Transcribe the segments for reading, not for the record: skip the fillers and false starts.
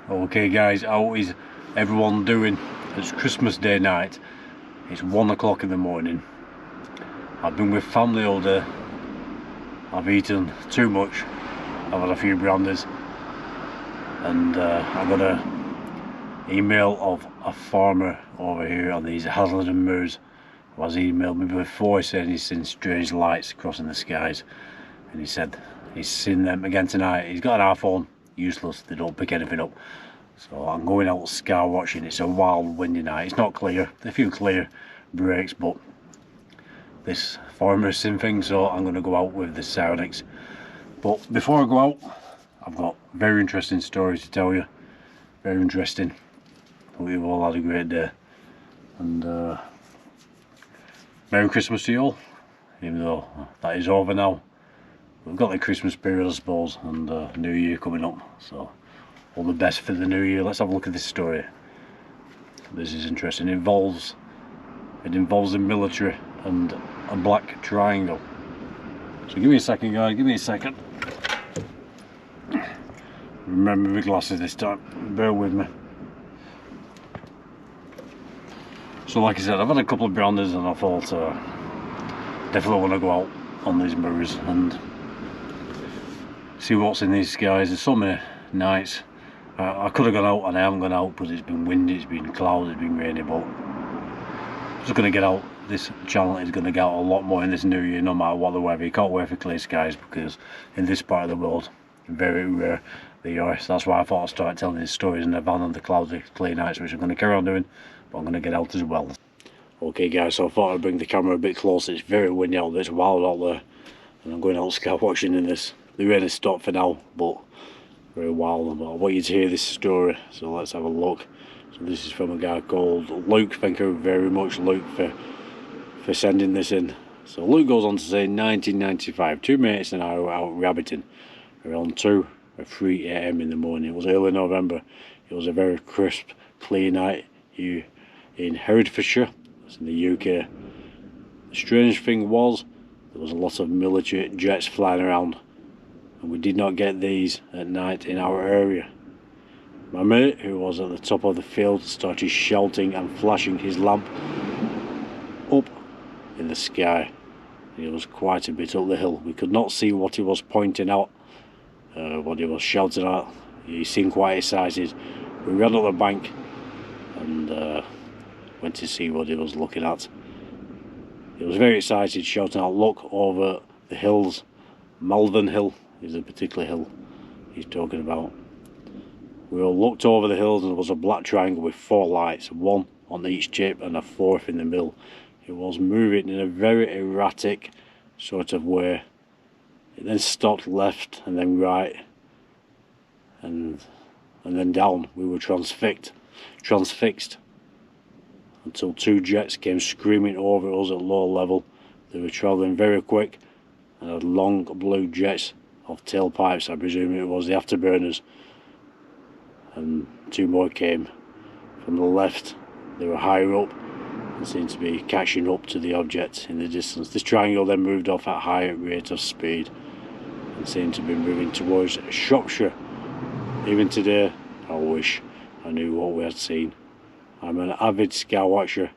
Okay guys, how is everyone doing? It's Christmas Day night. It's 1 o'clock in the morning. I've been with family all day. I've eaten too much. I've had a few brandies. And I got an email of a farmer over here on these Hazelden Moors who has emailed me before saying he's seen strange lights crossing the skies. And he said he's seen them again tonight. He's got an iPhone. Useless, they don't pick anything up. So I'm going out skywatching. It's a wild windy night. It's not clear, a few clear breaks, but this farmer's seen things, so I'm going to go out with the Sionyx. But before I go out, I've got very interesting stories to tell you. Very interesting. Hope you've all had a great day. And Merry Christmas to you all, even though that is over now. We've got the Christmas period, I suppose, and New Year coming up, so all the best for the New Year. Let's have a look at this story. This is interesting. It involves the military and a black triangle. So give me a second, guys, give me a second. Remember my glasses this time, bear with me. So like I said, I've had a couple of brandies and I thought definitely want to go out on these mirrors and see what's in these skies. There's so many nights. I could have gone out and I haven't gone out because it's been windy, it's been cloudy, it's been rainy, but I'm just going to get out. This channel is going to get out a lot more in this New Year, no matter what the weather. You can't wait for clear skies because in this part of the world, very rare they are. So that's why I thought I'd start telling these stories in the van on the cloudy, clear nights, which I'm going to carry on doing, but I'm going to get out as well. Okay guys, so I thought I'd bring the camera a bit closer. It's very windy out there, it's wild out there, and I'm going out skywatching in this. The rain has stopped for now, but very wild. But I want you to hear this story, so let's have a look. So this is from a guy called Luke. Thank you very much, Luke, for sending this in. So Luke goes on to say, 1995, two mates and I were out rabbiting around 2 or 3 AM in the morning. It was early November. It was a very crisp, clear night here in Herefordshire, that's in the UK. The strange thing was, there was a lot of military jets flying around, and we did not get these at night in our area. My mate, who was at the top of the field, started shouting and flashing his lamp up in the sky. It was quite a bit up the hill. We could not see what he was pointing out, what he was shouting at. He seemed quite excited. We ran up the bank and went to see what he was looking at. He was very excited, shouting out, "Look over the hills." Malvern Hill is a particular hill he's talking about. We all looked over the hills and there was a black triangle with 4 lights, 1 on each tip and a 4th in the middle. It was moving in a very erratic sort of way. It then stopped left and then right and then down. We were transfixed until 2 jets came screaming over us at low level. They were travelling very quick and had long blue jets of tailpipes. I presume it was the afterburners. And 2 more came from the left. They were higher up and seemed to be catching up to the object in the distance. This triangle then moved off at higher rate of speed and seemed to be moving towards Shropshire. Even today, I wish I knew what we had seen. I'm an avid skywatcher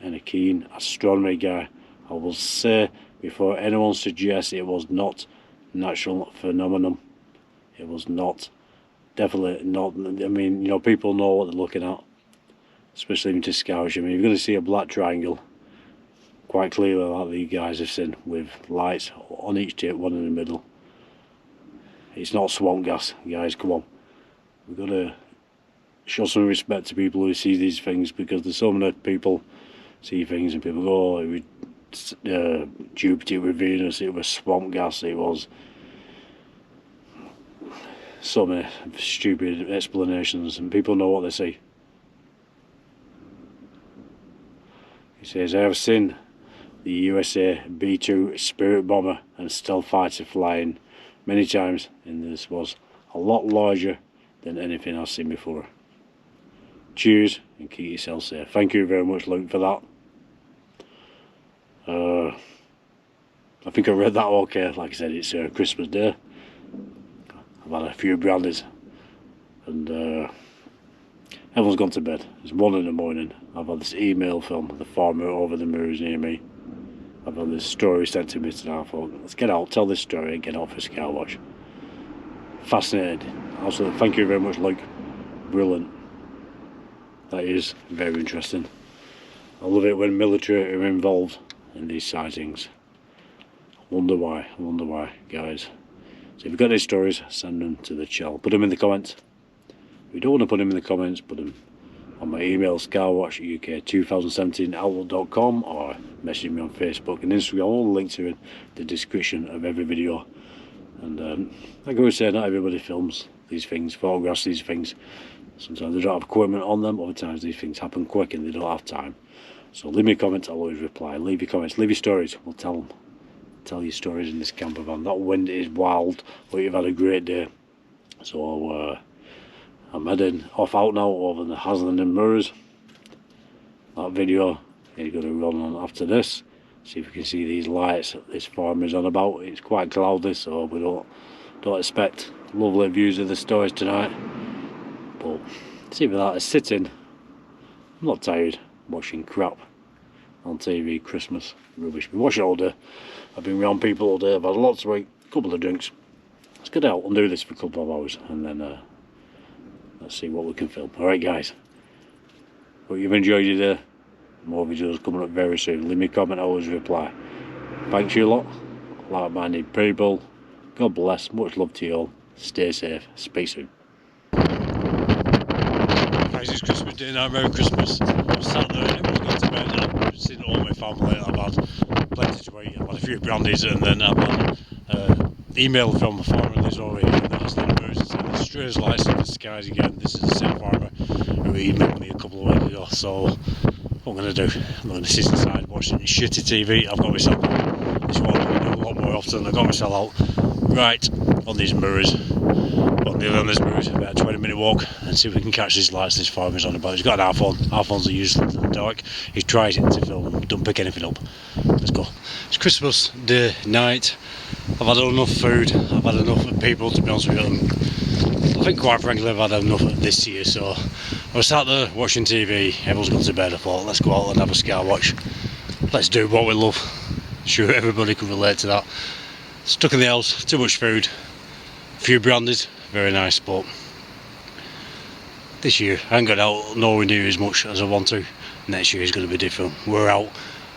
and a keen astronomy guy. I will say before anyone suggests it was not natural phenomenon. It was not. Definitely not. I mean, you know, people know what they're looking at, especially into Skywatching. I mean, you're going to see a black triangle quite clearly, like the guys have seen, with lights on each tip, 1 in the middle. It's not swamp gas, guys, come on. We've got to show some respect to people who see these things, because there's so many people see things and people go, oh, it was Jupiter, it was Venus, it was swamp gas, it was so many stupid explanations, and people know what they see. He says, I have seen the USA B-2 Spirit bomber and stealth fighter flying many times, and this was a lot larger than anything I've seen before. Cheers and keep yourself safe. Thank you very much, Luke, for that. I think I read that okay. Like I said, it's Christmas Day. I've had a few brandies and Everyone's gone to bed. It's 1 in the morning. I've had this email from the farmer over the mirrors near me. I've had this story sent to me today. I thought, let's get out, tell this story and get out for Skywatch. Fascinated. Also, thank you very much, Luke. Brilliant. That is very interesting. I love it when military are involved in these sightings. I wonder why, guys. So if you've got any stories, send them to the channel. Put them in the comments. If you don't want to put them in the comments, put them on my email, skywatchuk2017@outlook.com, or message me on Facebook and Instagram. All the links are in the description of every video. And like I always say, not everybody films these things, photographs these things. Sometimes they don't have equipment on them, other times these things happen quick and they don't have time. So leave me a comment, I'll always reply. Leave your comments, leave your stories, we'll tell your stories in this camper van. That wind is wild, but you've had a great day. So I'm heading off out now over the Hasland and Mirrors. That video is going to run on after this. See if we can see these lights that this farm is on about. It's quite cloudy, so we don't expect lovely views of the stories tonight. But see if that is sitting. I'm not tired watching crap on TV, Christmas rubbish. Been watching all day. I've been around people all day. I've had lots to eat, a couple of drinks. Let's get out and do this for a couple of hours, and then let's see what we can film. Alright guys, hope you've enjoyed your day. More videos coming up very soon. Leave me a comment, I always reply. Thanks you a lot, like-minded people. God bless, much love to you all. Stay safe, speak soon. Guys, it's Christmas day now, Merry Christmas. I'm sat there, everyone's gone to bed. I've seen all my family, I've had plenty to eat, I've had a few brandies, and then I've had email from a farmer that's over here that has the news and said there's strange lights in the skies again. This is the same farmer who emailed me a couple of weeks ago. So what I'm going to do, I'm going to sit inside watching shitty TV. I've got myself out. This one I'm going to do a lot more often. I've got myself out right on these mirrors. Well, nearly on these mirrors, about a 20-minute walk, and see if we can catch these lights this farmer's on about. He's got an iPhone. iPhones are useless in the dark. He's tried it to film them, don't pick anything up. Let's go. It's Christmas Day night. I've had enough food, I've had enough of people, to be honest with you. I think quite frankly I've had enough of this year, so I was sat there watching TV, everyone's gone to bed. I thought, let's go out and have a Skywatch. Let's do what we love. Sure, everybody can relate to that. Stuck in the house, too much food, a few brandies, very nice, but this year I ain't got out nowhere near as much as I want to. Next year is going to be different. We're out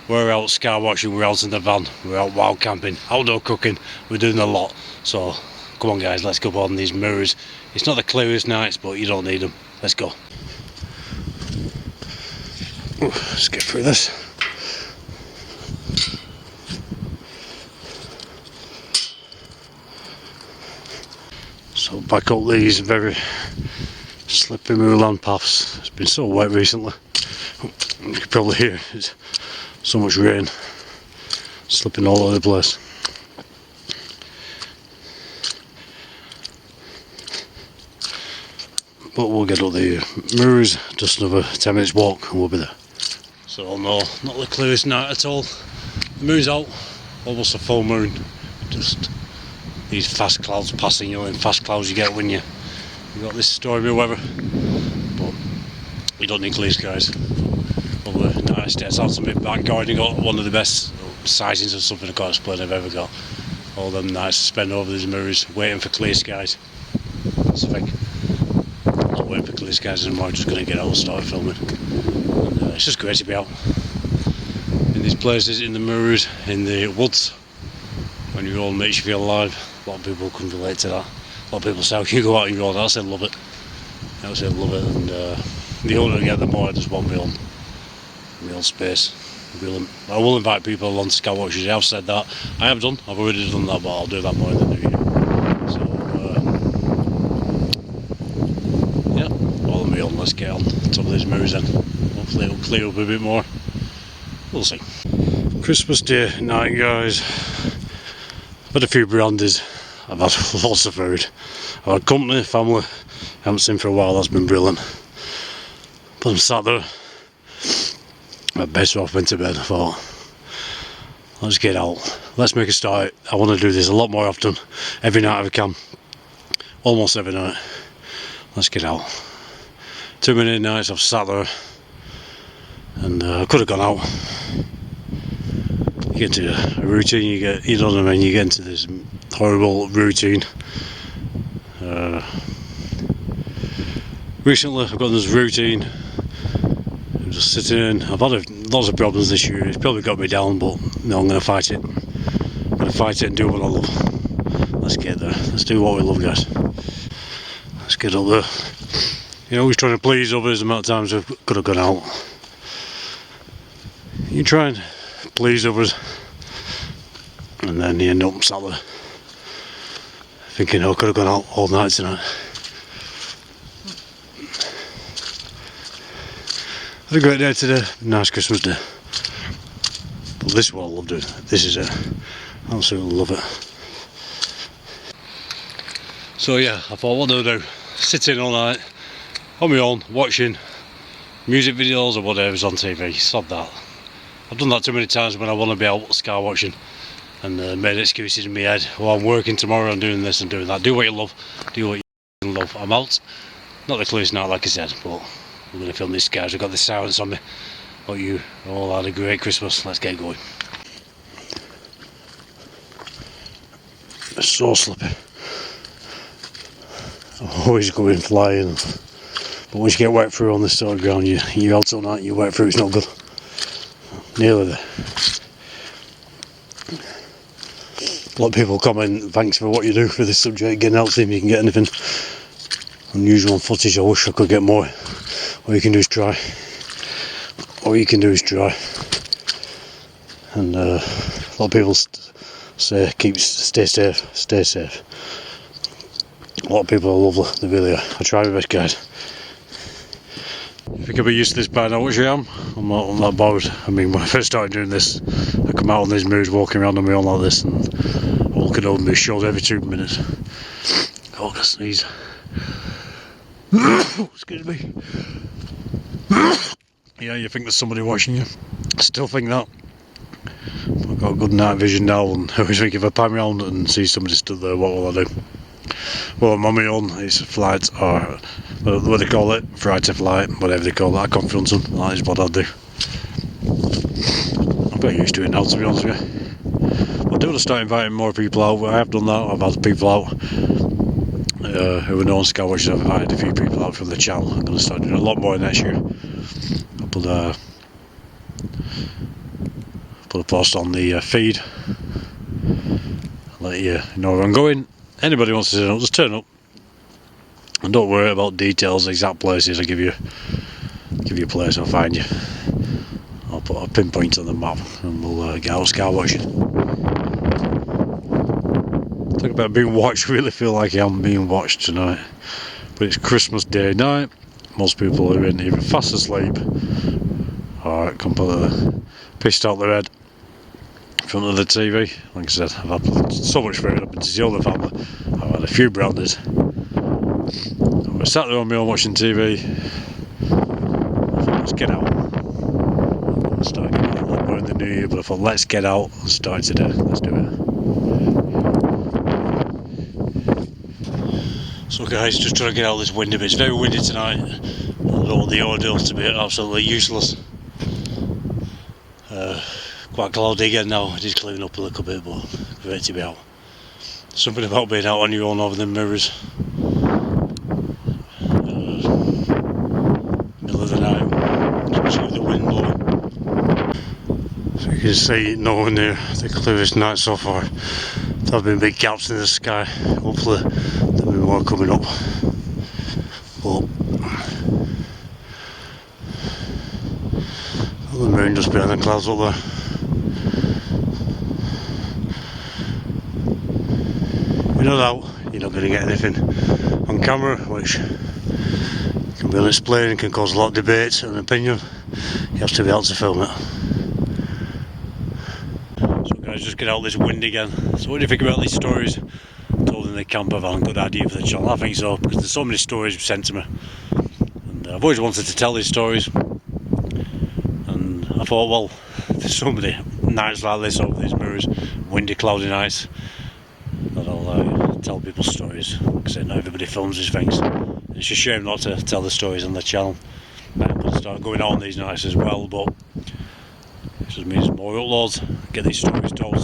skywatching, we're out in the van, we're out wild camping, outdoor cooking, we're doing a lot. So come on guys, let's go on these mirrors. It's not the clearest nights, but you don't need them. Let's go. Let's get through this. So back up these very slippery moorland paths. It's been so wet recently. You can probably hear it's so much rain slipping all over the place. But we'll get up the mirrors, just another 10 minutes walk and we'll be there. So no, not the clearest night at all. The moon's out, almost a full moon. Just these fast clouds passing, you know, and fast clouds you get when you've got this stormy weather. But you don't need clear skies. Well, the night stays out to my back garden. Got one of the best sightings of something I can't explain I've ever got. All them nights spent over these mirrors waiting for clear skies. That's the thing. Not waiting for clear skies anymore, I'm just going to get out and start filming. And, it's just great to be out in these places, in the mirrors, in the woods. When you're all makes you feel alive. A lot of people can relate to that. A lot of people say, oh, you go out and you go, I say love it. I say love it, and the older I get, the more I just want my own space. Brilliant. I will invite people on Skywatching. I've said that. I have done. I've already done that, but I'll do that more in the new year. So, yeah, all of me on. Let's get on top of these mirrors then. Hopefully it'll clear up a bit more. We'll see. Christmas Day night, guys. I've had a few brandies. I've had lots of food. I've had company, family. I haven't seen for a while. That's been brilliant. But I'm sat there. My better off went to bed. I thought, let's get out, let's make a start. I want to do this a lot more often, every night if I can, almost every night. Let's get out. Too many nights I've sat there, and I could have gone out. You get into a routine, you know what I mean, you get into this horrible routine. Recently I've got this routine, I'm just sitting in. I've had lots of problems this year, it's probably got me down, but no, I'm going to fight it. I'm going to fight it and do what I love. Let's get there, let's do what we love, guys. Let's get up there. You're always trying to please others. The amount of times I could have gone out. You try and please others, and then you end up sat there thinking, oh, I could have gone out all night tonight. Had a great day today, nice Christmas day. But this is what I love doing. This is it. Absolutely love it. So yeah, I thought, what do I do? Sit in all night on my own, watching music videos or whatever's on TV. Sod that. I've done that too many times when I want to be out skywatching, and made excuses in my head. Well, I'm working tomorrow, I'm doing this and doing that. Do what you love, do what you love. I'm out. Not the clearest night, like I said, but I'm going to film these skies. I've got the silence on me. Hope you all had a great Christmas. Let's get going. It's so slippy. I'm always going flying, but once you get wet through on this sort of ground, you're out all night, you're wet through, it's not good. Nearly there. A lot of people comment, thanks for what you do for this subject, getting out, see if you can get anything unusual footage. I wish I could get more. All you can do is try. All you can do is try. And a lot of people say, stay safe, stay safe. A lot of people are lovely, they really are. I try my best, guys. If you can be used to this by now, which I am, I'm not bothered. I mean, when I first started doing this, I come out on these moves, walking around on my own like this, and I'm looking over my shoulder every 2 minutes. Oh, I can sneeze. Excuse me. Yeah, you think there's somebody watching you. I still think that. I've got good night vision now, and I always think if I pan around and see somebody stood there, what will I do? Well, I'm on my own, it's a flight, or what they call it, fright to flight, whatever they call it. I confront them, that is what I'll do. I'm getting used to it now, to be honest with you. I do want to start inviting more people out. I have done that, I've had people out who are known Skywatchers. I've invited a few people out from the channel. I'm going to start doing a lot more next year. I'll put a post on the feed, let you know where I'm going. Anybody wants to turn up, just turn up, and don't worry about details, exact places. I'll give you a place, I'll find you. I'll put a pinpoint on the map, and we'll get out skywatching. Talk about being watched. Really feel like I am being watched tonight, but it's Christmas Day night. Most people are in either fast asleep or completely pissed out their head in front of the TV. Like I said, I've had so much food. I've been to see all the family. I've had a few brownies. I sat there on my own watching TV. I thought, let's get out. I started getting out a lot more in the new year, but I thought, let's get out and start today. Let's do it. So guys, just trying to get out of this windy bit. It's very windy tonight. I don't want the audio to be absolutely useless. Quite cloudy again now. It is clearing up a little bit, but great to be out. Something about being out on your own over the mirrors. Middle of the night, especially with the wind blowing. So you can see no one near the clearest night so far. There have been big gaps in the sky. Hopefully there'll be more coming up. But the moon just behind the clouds up there. Without that, you're not going to get anything on camera, which can be unexplained and can cause a lot of debate and opinion. You have to be able to film it. So guys, just get out this wind again. So what do you think about these stories told in the camper van? Good idea for the channel? I think so, because there's so many stories sent to me, and I've always wanted to tell these stories, and I thought, well, there's so many nights like this over these mirrors, windy, cloudy nights, that I'll tell people stories, because I know everybody films these things. it's a shame not to tell the stories on the channel. I'm going to start going on these nights as well, but it just means more uploads. Get these stories told,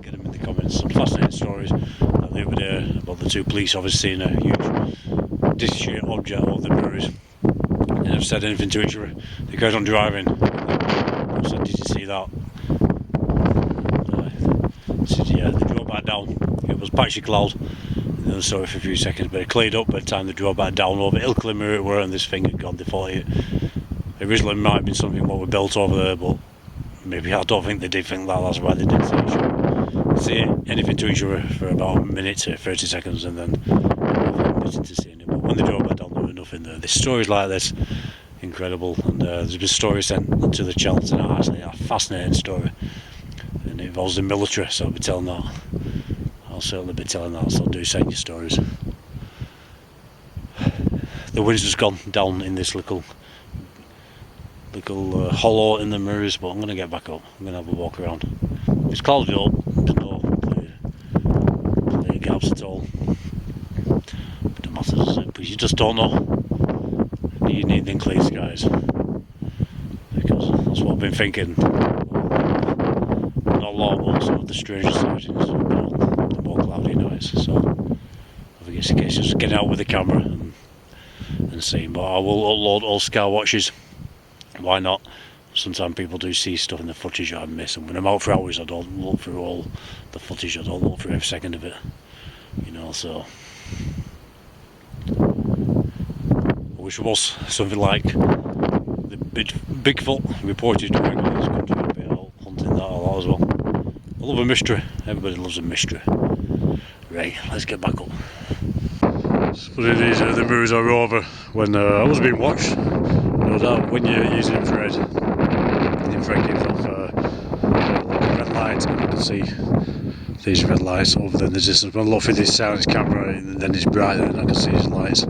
get them in the comments. Some fascinating stories like the other day about the 2 police officers seeing a huge dish-shaped object over the mirrors. They never said anything to each other. They carried on driving. I said, "Did you see that?" I said, "Yeah." They drove back down. It was patchy cloud. They only saw it for a few seconds, but it cleared up by the time they drove back down over Ilkley Mirror it were, and this thing had gone. They thought it originally might have been something what we built over there, but maybe I don't think they did think that. That's why they didn't say anything to each other for about a minute to 30 seconds, and then admitted to seeing it. But when they drove back down, there was nothing there. There's stories like this, incredible, and there's been stories sent to the channel tonight. Actually, a fascinating story, and it involves the military, so I'll be telling that. I'll certainly be telling that, so do send your stories. The wind's just gone down in this little hollow in the mirrors, but I'm going to get back up. I'm going to have a walk around. It's cloudy up, there's no clear gaps at all. But it matters, does it? Because you just don't know. You need them clear skies. Because that's what I've been thinking. Not a lot, but some of the stranger sightings have been on the more cloudy nights. So I think it's a case of just getting out with the camera and seeing. But I will upload all Skywatches. Why not? Sometimes people do see stuff in the footage I miss, and when I'm out for hours I don't look through all the footage, I don't look through every second of it, you know, so I wish it was something like the Bigfoot reported during this country. I'd be out hunting that a lot as well. I love a mystery, everybody loves a mystery. Right, let's get back up. But these are the mirrors I were over when I was being watched. No doubt when you're using infrared gives off like red light, and you can see these red lights over there in the distance. When I look through this Sionyx camera, and then it's brighter and I can see these lights.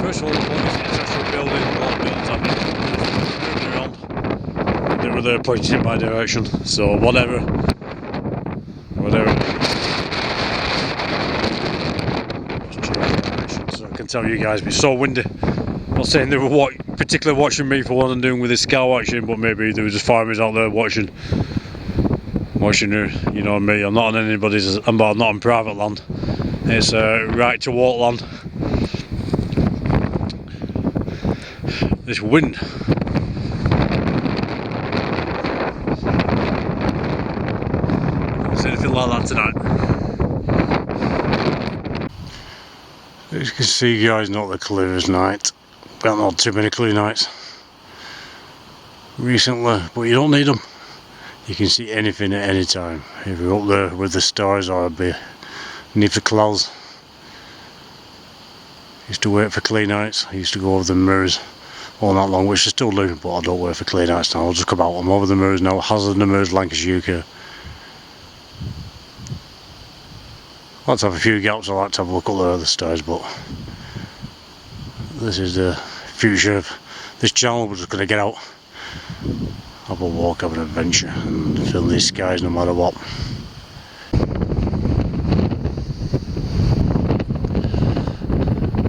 First of all, it's actually a building, a lot of buildings moving around. They were there pointing in my direction, so whatever. So I can tell you guys, it's so windy. I'm not saying they were particularly watching me for what I'm doing with this Skywatching, but maybe there were just farmers out there watching her, you know me. I'm not on anybody's, I'm not on private land. It's right to walk land. This wind. Is anything like that tonight? As you can see, guys, not the clearest night. We haven't had too many clear nights recently, but you don't need them. You can see anything at any time. If you're up there with the stars or beneath the clouds. I used to wait for clear nights. I used to go over the mirrors all night long, which I still do, but I don't wait for clear nights now. I'll just come out. I'm over the mirrors now. Hazard the mirrors, Lancashire, UK. I like to have a few gaps. I like to have a look at the other stars, but this is the future of this channel. We're just going to get out, have a walk, have an adventure, and film these skies no matter what.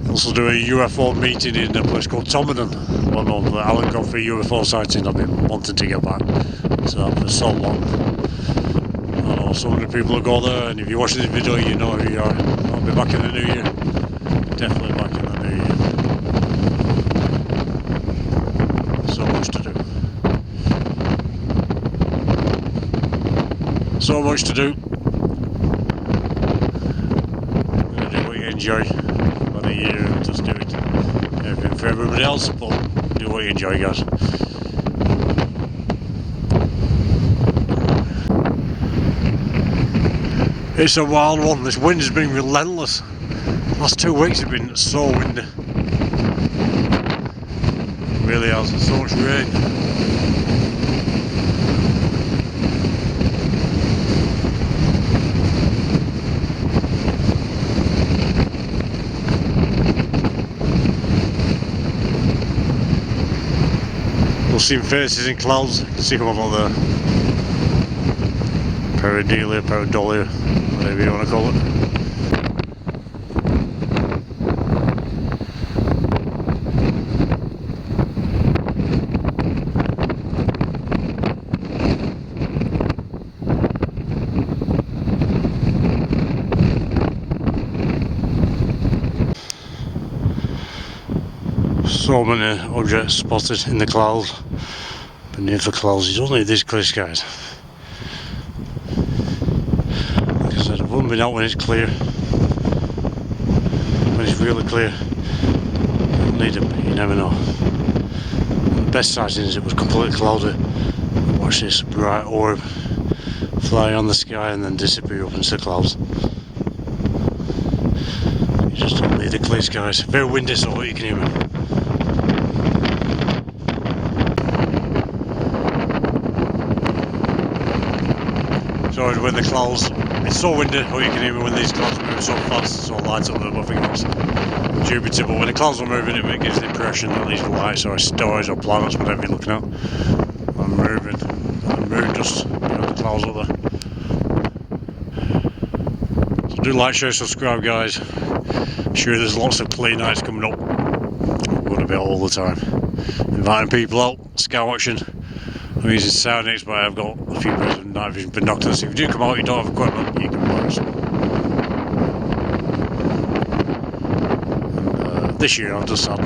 Also do a UFO meeting in a place called Tomanon. Well known for the Alan Godfrey UFO sighting. I've been wanting to get back to that for so long. I know so many people who go there, and if you're watching this video you know who you are. I'll be back in the new year. Definitely back in the new year. So much to do. So much to do. I'm going to do what you enjoy. Whether you just do it everything for everybody else, but do what you enjoy, guys. It's a wild one. This wind has been relentless. The last 2 weeks have been so windy. It really has. So much rain. We'll see faces in clouds. You can see them over there. Pareidolia, whatever you want to call it. So many objects spotted in the cloud, beneath the clouds. You don't need these clear skies. Like I said, I've only been out when it's clear. When it's really clear, you don't need them, you never know. The best sightings, it was completely cloudy. Watch this bright orb fly on the sky and then disappear up into the clouds. You just don't need the clear skies. Very windy, so you can hear me. So when the clouds, it's so windy, or you can hear me when these clouds move so fast, so lights up there, but I think that's Jupiter. But when the clouds are moving, it gives the impression that these lights or stars or planets, whatever you're looking at, are moving. And the moon just behind the clouds up there. So do like, share, subscribe, guys. Sure, there's lots of clear nights coming up. I'm going to be out all the time, inviting people out, skywatching. I'm using Sionyx, but I've got a few pairs of night vision binoculars. If you do come out, you don't have equipment, you can borrow some. And, this year I've just had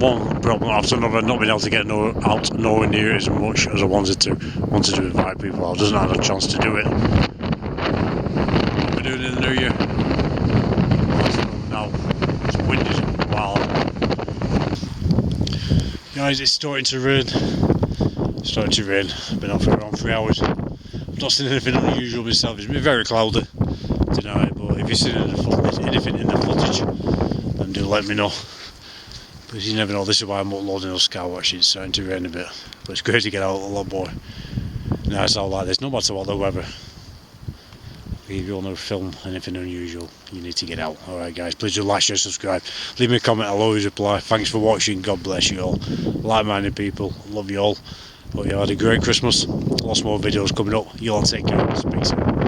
one problem after another, not been able to get out nowhere near it as much as I wanted to. Wanted to invite people out, just not had a chance to do it. I'll be doing it in the new year. Now it's windy as wild. Guys, it's starting to rain. Starting to rain. I've been on for around 3 hours. I've not seen anything unusual myself. It's been very cloudy tonight, but if you've seen anything in the footage, then do let me know. Because you never know, this is why I'm uploading those Skywatching. It's starting to rain a bit. But it's great to get out a lot more nights out like this, no matter what the weather. If you want to film anything unusual, you need to get out. Alright guys, please do like, share, subscribe. Leave me a comment, I'll always reply. Thanks for watching, God bless you all. Like-minded people, love you all. Hope you had a great Christmas. Lots more videos coming up. You all take care. Speak soon.